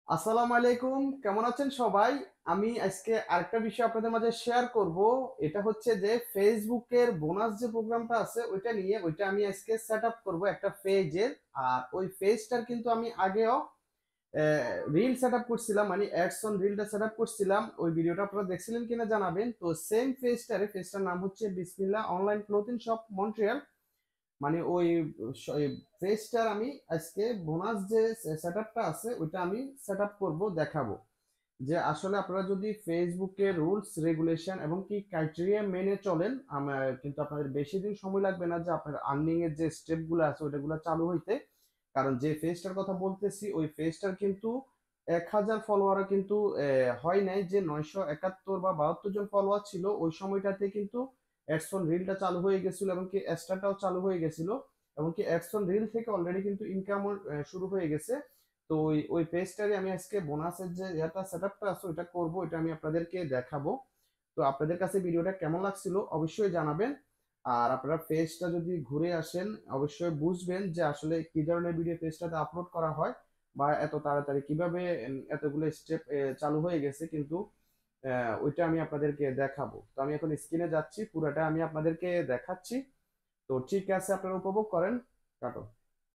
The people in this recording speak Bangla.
আসসালামু আলাইকুম, কেমন আছেন সবাই? আমি আজকে আরেকটা বিষয় আপনাদের মাঝে শেয়ার করব। এটা হচ্ছে যে ফেসবুকের বোনাস যে প্রোগ্রামটা আছে ওইটা নিয়ে ওইটা আমি আজকে সেট আপ করবো একটা পেজের। আর ওই পেজটার কিন্তু আমি আগেও রিল সেট আপ করছিলাম, মানে অ্যাডস অন রিলটা সেট আপ করছিলাম। ওই ভিডিওটা আপনারা দেখছিলেন কিনা জানাবেন। তো সেম পেজটার নাম হচ্ছে বিসমিল্লাহ অনলাইন ক্লোথিং শপ মন্ট্রিয়াল। মানে ওই পেজটার আমি আজকে বোনাস যে সেটআপটা আছে ওইটা আমি সেট আপ করবো, দেখাবো যে আসলে আপনারা যদি ফেসবুকে রুলস রেগুলেশন এবং কি ক্রাইটেরিয়া মেনে চলেন, আমার কিন্তু আপনাদের বেশি দিন সময় লাগবে না যে আপনার আর্নিং এর যে স্টেপগুলো আছে ওইটাগুলো চালু হইতে। কারণ যে পেজটার কথা বলতেছি ওই পেজটার কিন্তু 1,000 ফলোয়ারও কিন্তু হয় নাই, যে 971 বা 72 জন ফলোয়ার ছিল ওই সময়টাতে কিন্তু অ্যাডসন রিলটা চালু হয়ে গেছিল এবং কি স্টারটাও চালু হয়ে গেছিল এবং কি অ্যাডসন রিল থেকে অলরেডি কিন্তু ইনকামও শুরু হয়ে গেছে। তো ওই পেজটারে আমি আজকে বোনাসের যে ইয়াটা সেটআপটা আছে ওইটা করব, এটা আমি আপনাদেরকে দেখাবো। তো আপনাদের কাছে ভিডিওটা কেমন লাগছিল অবশ্যই জানাবেন। আর আপনারা পেজটা যদি ঘুরে আসেন অবশ্যই বুঝবেন যে আসলে কি ধরনের ভিডিও পেজটাতে আপলোড করা হয় বা এত তাড়াতাড়ি কিভাবে এতগুলো স্টেপ চালু হয়ে গেছে কিন্তু ওইটা আমি আপনাদেরকে দেখাবো। তো আমি এখন স্ক্রিনে যাচ্ছি, পুরোটা আমি আপনাদেরকে দেখাচ্ছি। তো ঠিক আছে, আপনারা উপভোগ করেন। কাটো।